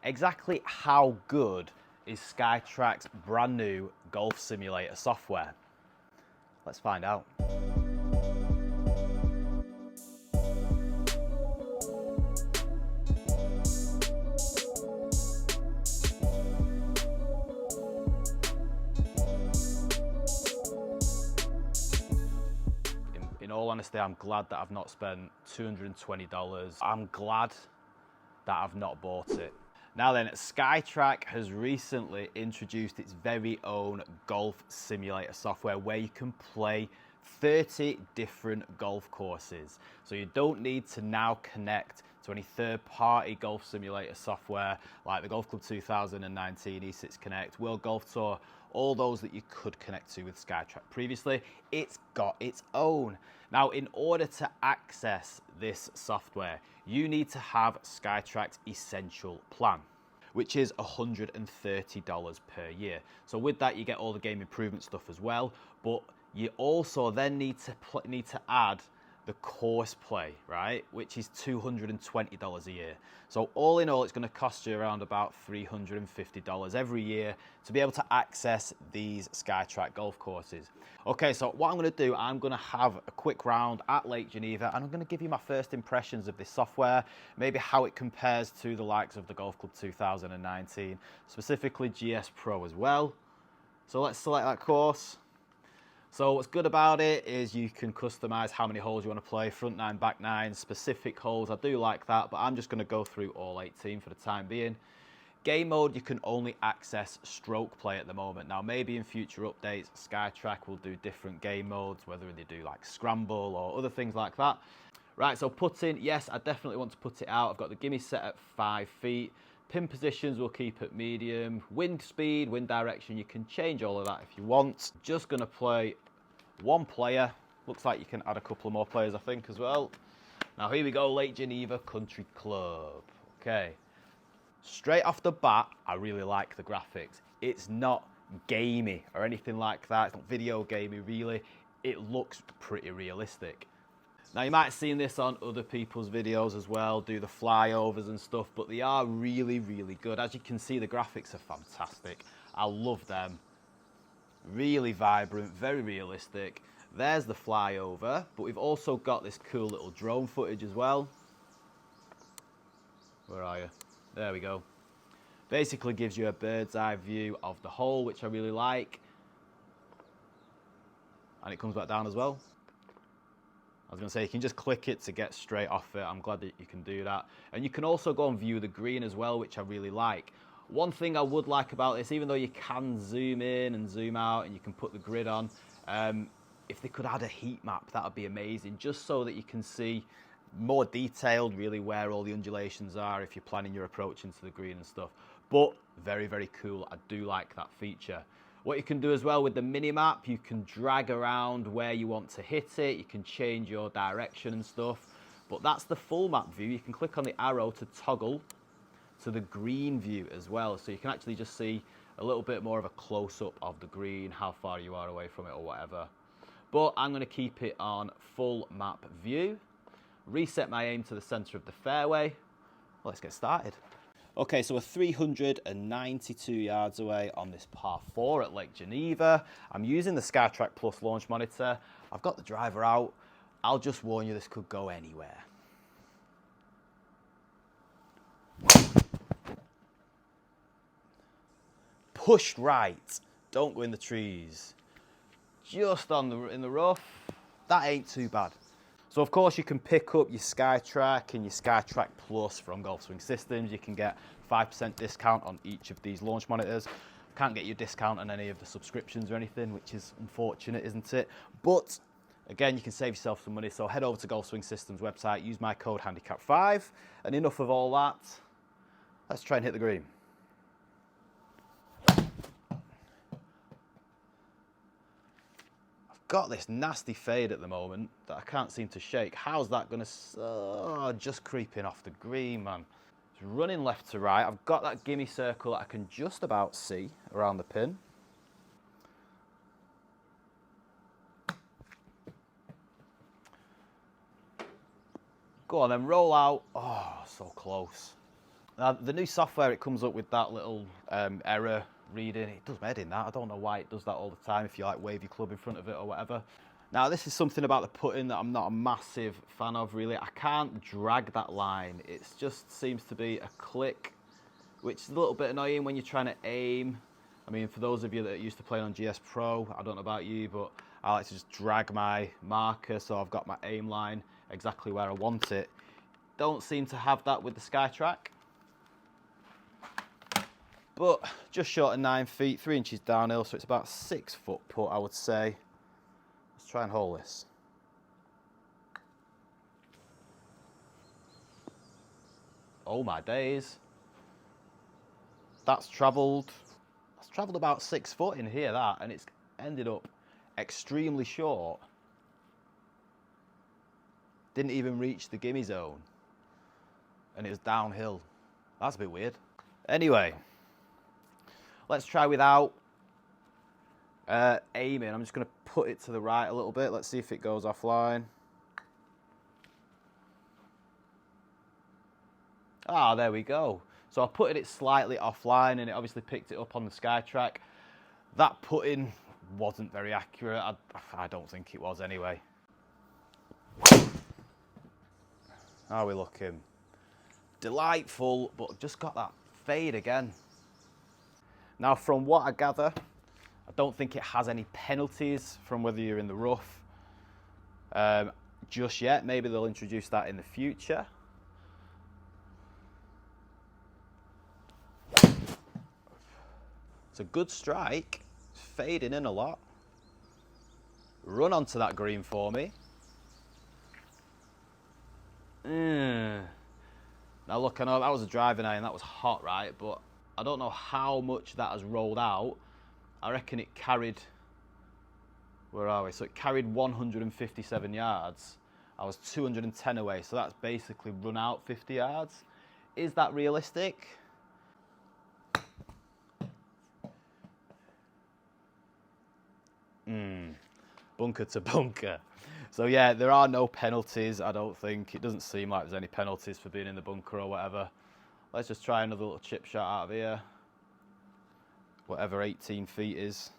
Exactly how good is SkyTrak's brand new golf simulator software? Let's find out. In all honesty, I'm glad that I've not spent $220. I'm glad that I've not bought it. Now then, SkyTrak has recently introduced its very own golf simulator software where you can play 30 different golf courses. So you don't need to now connect to any third-party golf simulator software like the Golf Club 2019, E6 Connect, World Golf Tour, all those that you could connect to with SkyTrak previously. It's got its own. Now, in order to access this software, you need to have SkyTrak's Essential Plan, which is $130 per year. So with that, you get all the game improvement stuff as well, but you also then need to add the course play, right? Which is $220 a year. So all in all, it's going to cost you around about $350 every year to be able to access these SkyTrak golf courses. Okay, so what I'm going to do, I'm going to have a quick round at Lake Geneva and I'm going to give you my first impressions of this software, maybe how it compares to the likes of the Golf Club 2019, specifically GSPro as well. So let's select that course. So what's good about it is you can customize how many holes you want to play, front nine, back nine, specific holes. I do like that, but I'm just going to go through all 18 for the time being. Game mode, you can only access stroke play at the moment. Now, maybe in future updates, SkyTrak will do different game modes, whether they do like scramble or other things like that. Right, so putting, yes, I definitely want to put it out. I've got the gimme set at 5 feet. Pin positions we'll keep at medium. Wind speed, wind direction, you can change all of that if you want. Just gonna play one player. Looks like you can add a couple more players, I think, as well. Now here we go, Lake Geneva Country Club. Okay, straight off the bat, I really like the graphics. It's not gamey or anything like that. It's not video gamey, really. It looks pretty realistic. Now you might have seen this on other people's videos as well, do the flyovers and stuff, but they are really, really good. As you can see, the graphics are fantastic. I love them. Really vibrant, very realistic. There's the flyover, but we've also got this cool little drone footage as well. Where are you? There we go. Basically gives you a bird's eye view of the hole, which I really like. And it comes back down as well. I was going to say, you can just click it to get straight off it. I'm glad that you can do that. And you can also go and view the green as well, which I really like. One thing I would like about this, even though you can zoom in and zoom out and you can put the grid on, if they could add a heat map, that would be amazing, just so that you can see more detailed really where all the undulations are if you're planning your approach into the green and stuff. But very, very cool. I do like that feature. What you can do as well with the mini-map, you can drag around where you want to hit it, you can change your direction and stuff, but that's the full map view. You can click on the arrow to toggle to the green view as well, so you can actually just see a little bit more of a close-up of the green, how far you are away from it or whatever. But I'm going to keep it on full map view, reset my aim to the center of the fairway. Let's get started. Okay, so we're 392 yards away on this par 4 at Lake Geneva. I'm using the SkyTrak Plus launch monitor. I've got the driver out. I'll just warn you, this could go anywhere. Pushed right. Don't go in the trees. Just in the rough. That ain't too bad. So of course you can pick up your SkyTrak and your SkyTrak Plus from Golf Swing Systems. You can get 5% discount on each of these launch monitors. Can't get you a discount on any of the subscriptions or anything, which is unfortunate, isn't it? But again, you can save yourself some money. So head over to Golf Swing Systems website, use my code handicap5, and enough of all that. Let's try and hit the green. Got this nasty fade at the moment that I can't seem to shake. How's that gonna, just creeping off the green, man. It's running left to right. I've got that gimme circle that I can just about see around the pin. Go on then, roll out. Oh, so close. The new software, it comes up with that little error reading. It does my head in that. I don't know why it does that all the time if you like wave your club in front of it or whatever. Now this is something about the putting that I'm not a massive fan of really. I can't drag that line. It just seems to be a click, which is a little bit annoying when you're trying to aim. I mean, for those of you that are used to playing on GSPro, I don't know about you, but I like to just drag my marker so I've got my aim line exactly where I want it. Don't seem to have that with the SkyTrak. But just short of 9 feet, 3 inches downhill, so it's about 6 foot put, I would say. Let's try and hold this. Oh my days. That's travelled about 6 foot in here, that, and it's ended up extremely short. Didn't even reach the gimme zone. And it was downhill. That's a bit weird. Anyway, let's try without aiming. I'm just going to put it to the right a little bit. Let's see if it goes offline. Ah, there we go. So I putted it slightly offline and it obviously picked it up on the SkyTrak. That putting wasn't very accurate. I don't think it was anyway. How are we looking? Delightful, but just got that fade again. Now, from what I gather, I don't think it has any penalties from whether you're in the rough just yet. Maybe they'll introduce that in the future. It's a good strike. It's fading in a lot. Run onto that green for me. Now look, I know that was a driving iron, that was hot, right? But I don't know how much that has rolled out. I reckon it carried, where are we? So it carried 157 yards. I was 210 away, so that's basically run out 50 yards. Is that realistic? Bunker to bunker. So yeah, there are no penalties, I don't think. It doesn't seem like there's any penalties for being in the bunker or whatever. Let's just try another little chip shot out of here. Whatever 18 feet is.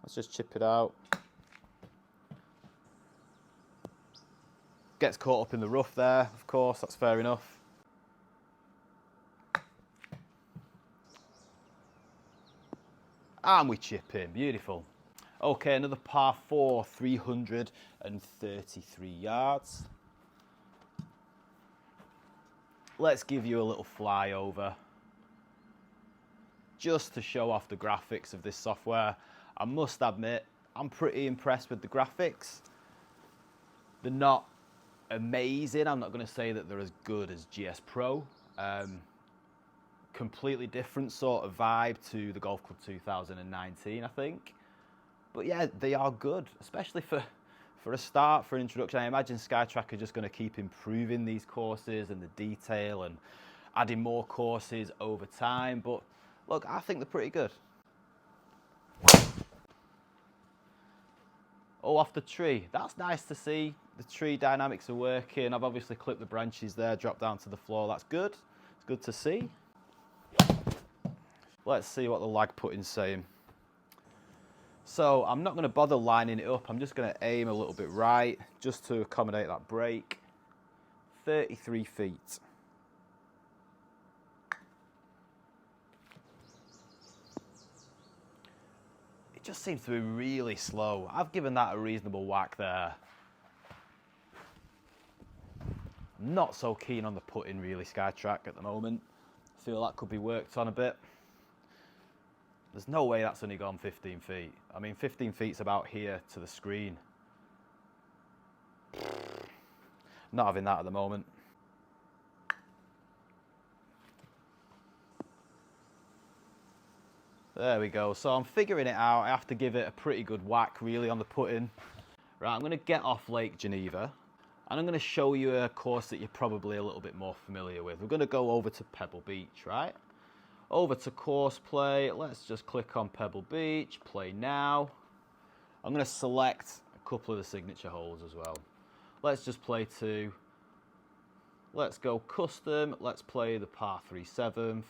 Let's just chip it out. Gets caught up in the rough there, of course, that's fair enough. And we chip in, beautiful. Okay, another par 4, 333 yards. Let's give you a little flyover. Just to show off the graphics of this software. I must admit, I'm pretty impressed with the graphics. They're not amazing. I'm not going to say that they're as good as GSPro. Completely different sort of vibe to the Golf Club 2019, I think. But yeah, they are good, especially for a start, for an introduction. I imagine SkyTrak are just going to keep improving these courses and the detail and adding more courses over time. But look, I think they're pretty good. Oh, off the tree. That's nice to see. The tree dynamics are working. I've obviously clipped the branches there, dropped down to the floor. That's good. It's good to see. Let's see what the lag putting's saying. So I'm not going to bother lining it up. I'm just going to aim a little bit right just to accommodate that break. 33 feet. It just seems to be really slow. I've given that a reasonable whack there. I'm not so keen on the putting really, SkyTrak, at the moment. I feel that could be worked on a bit. There's no way that's only gone 15 feet. I mean, 15 feet's about here to the screen. Not having that at the moment. There we go. So I'm figuring it out. I have to give it a pretty good whack, really, on the putting. Right, I'm going to get off Lake Geneva, and I'm going to show you a course that you're probably a little bit more familiar with. We're going to go over to Pebble Beach, right? Over to course play. Let's just click on Pebble Beach, play now. I'm going to select a couple of the signature holes as well. Let's just play 2. Let's go custom. Let's play the par 3 7th.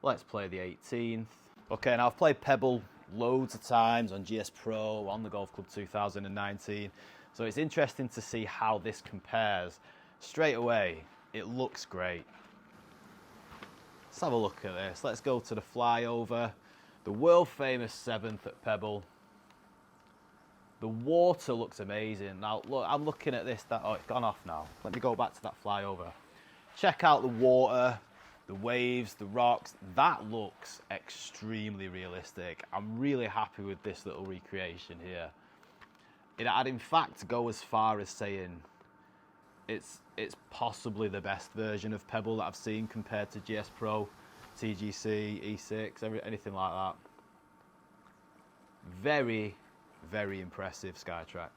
Let's play the 18th. Okay, now I've played Pebble loads of times on GSPro, on the Golf Club 2019. So it's interesting to see how this compares. Straight away, it looks great. Let's have a look at this. Let's go to the flyover. The world famous 7th at Pebble. The water looks amazing. Now, look, I'm looking at this. Oh, it's gone off now. Let me go back to that flyover. Check out the water, the waves, the rocks. That looks extremely realistic. I'm really happy with this little recreation here. I'd in fact go as far as saying it's possibly the best version of Pebble that I've seen compared to GSPro, TGC, E6, anything like that. Very, very impressive SkyTrak.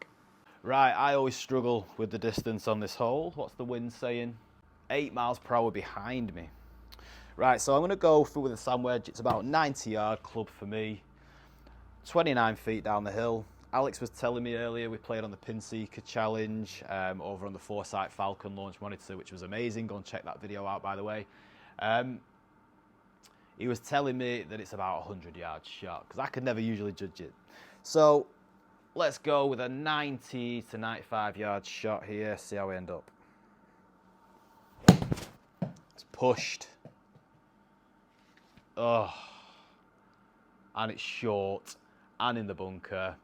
Right, I always struggle with the distance on this hole. What's the wind saying? 8 miles per hour behind me. Right, so I'm going to go through with a sand wedge. It's about a 90-yard club for me. 29 feet down the hill. Alex was telling me earlier we played on the Pin Seeker Challenge over on the Foresight Falcon launch monitor, which was amazing. Go and check that video out, by the way. He was telling me that it's about a 100-yard shot, because I could never usually judge it. So let's go with a 90 to 95-yard shot here, see how we end up. It's pushed. Oh, and it's short and in the bunker.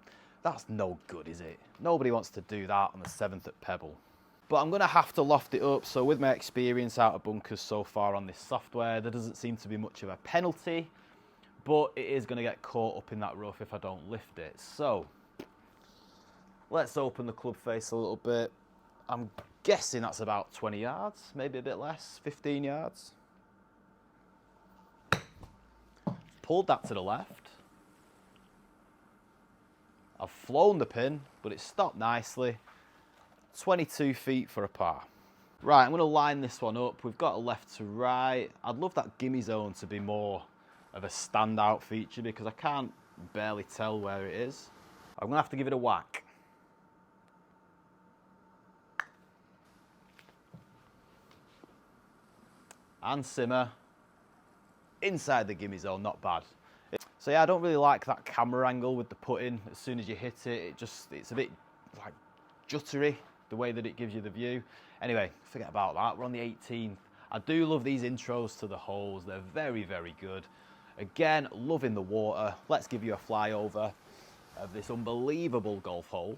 That's no good, is it? Nobody wants to do that on the 7th at Pebble. But I'm going to have to loft it up. So with my experience out of bunkers so far on this software, there doesn't seem to be much of a penalty, but it is going to get caught up in that rough if I don't lift it. So let's open the club face a little bit. I'm guessing that's about 20 yards, maybe a bit less, 15 yards. Pulled that to the left. I've flown the pin, but it stopped nicely. 22 feet for a par. Right, I'm going to line this one up. We've got a left to right. I'd love that gimme zone to be more of a standout feature because I can't barely tell where it is. I'm going to have to give it a whack. And simmer. Inside the gimme zone, not bad. So yeah, I don't really like that camera angle with the putt-in. As soon as you hit it, it's a bit like juttery, the way that it gives you the view. Anyway, forget about that. We're on the 18th. I do love these intros to the holes. They're very, very good. Again, loving the water. Let's give you a flyover of this unbelievable golf hole.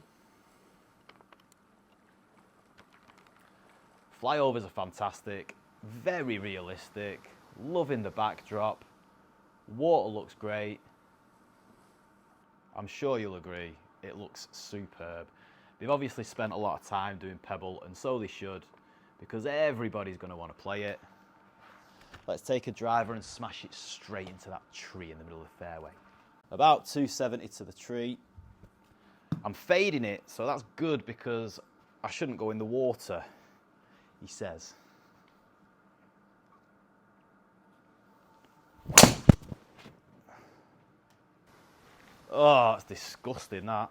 Flyovers are fantastic, very realistic. Loving the backdrop. Water looks great. I'm sure you'll agree, it looks superb. They've obviously spent a lot of time doing Pebble, and so they should, because everybody's going to want to play it. Let's take a driver and smash it straight into that tree in the middle of the fairway. About 270 to the tree. I'm fading it, so that's good because I shouldn't go in the water, he says. Oh, it's disgusting, that.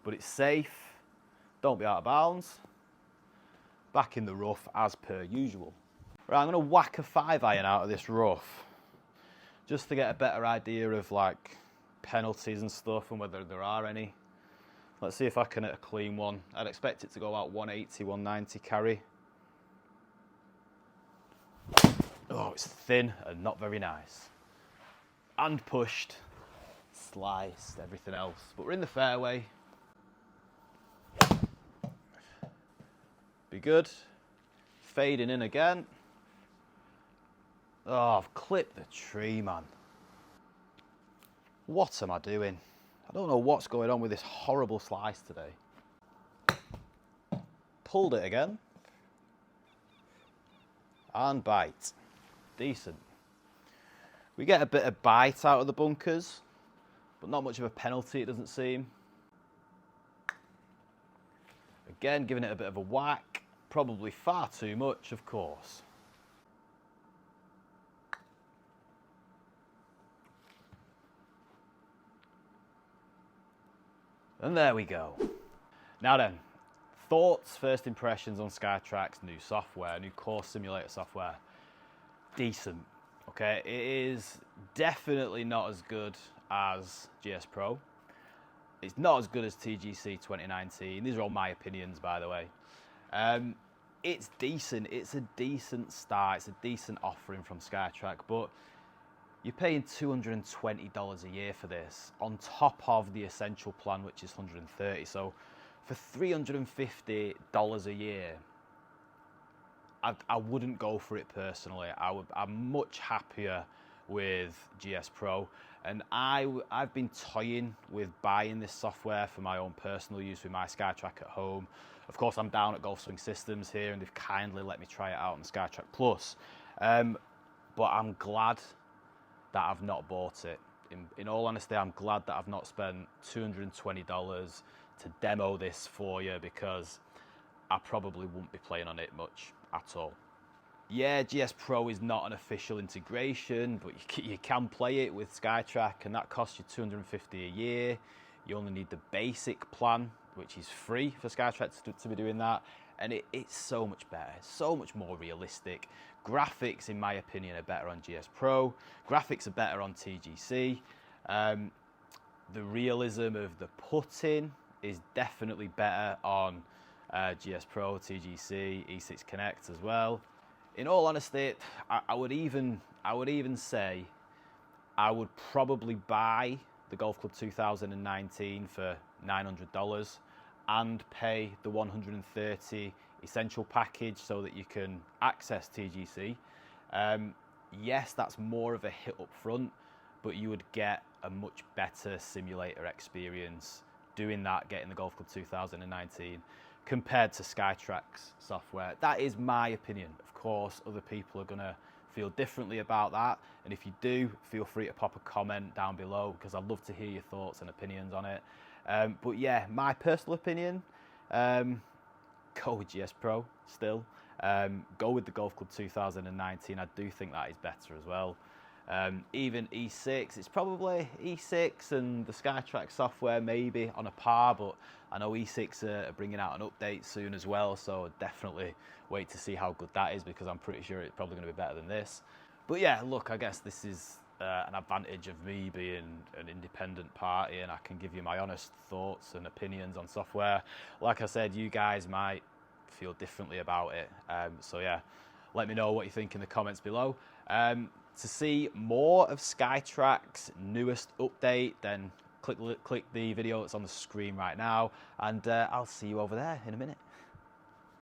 But it's safe. Don't be out of bounds. Back in the rough as per usual. Right, I'm going to whack a 5-iron out of this rough just to get a better idea of like penalties and stuff and whether there are any. Let's see if I can hit a clean one. I'd expect it to go out 180, 190 carry. Oh, it's thin and not very nice. And pushed. Sliced, everything else. But we're in the fairway. Be good. Fading in again. Oh, I've clipped the tree, man. What am I doing? I don't know what's going on with this horrible slice today. Pulled it again. And bite. Decent. We get a bit of bite out of the bunkers, but not much of a penalty, it doesn't seem. Again, giving it a bit of a whack. Probably far too much, of course. And there we go. Now then, thoughts, first impressions on SkyTrak's new software, new course simulator software. Decent, okay? It is definitely not as good as GSPro. It's not as good as TGC 2019. These are all my opinions, by the way. It's decent. It's a decent start. It's a decent offering from SkyTrak, but you're paying $220 a year for this on top of the essential plan, which is $130. So for $350 a year, I wouldn't go for it personally. I'm much happier with GSPro, and I've been toying with buying this software for my own personal use with my SkyTrak at home. Of course, I'm down at Golf Swing Systems here, and they've kindly let me try it out on the SkyTrak Plus. But I'm glad that I've not bought it. In all honesty, I'm glad that I've not spent $220 to demo this for you, because I probably won't be playing on it much at all. Yeah, GSPro is not an official integration, but you can play it with SkyTrak, and that costs you $250 a year. You only need the basic plan, which is free for SkyTrak to be doing that, and it's so much better, so much more realistic. Graphics, in my opinion, are better on GSPro. Graphics are better on TGC. The realism of the putting is definitely better on GSPro, TGC, E6 Connect as well. In all honesty, I would even say I would probably buy the Golf Club 2019 for $900 and pay the $130 essential package so that you can access TGC. Yes, that's more of a hit up front, but you would get a much better simulator experience doing that, getting the Golf Club 2019 compared to SkyTrak's software. That is my opinion. Of course, other people are gonna feel differently about that, and if you do, feel free to pop a comment down below, because I'd love to hear your thoughts and opinions on it. But yeah, my personal opinion, go with GSPro still. Go with the Golf Club 2019. I do think that is better as well. Even E6, it's probably E6 and the SkyTrak software maybe on a par, but I know E6 are bringing out an update soon as well, so definitely wait to see how good that is, because I'm pretty sure it's probably going to be better than this. But yeah, look, I guess this is an advantage of me being an independent party, and I can give you my honest thoughts and opinions on software. Like I said, you guys might feel differently about it. So yeah, let me know what you think in the comments below. To see more of SkyTrak's newest update, then click the video that's on the screen right now, and I'll see you over there in a minute.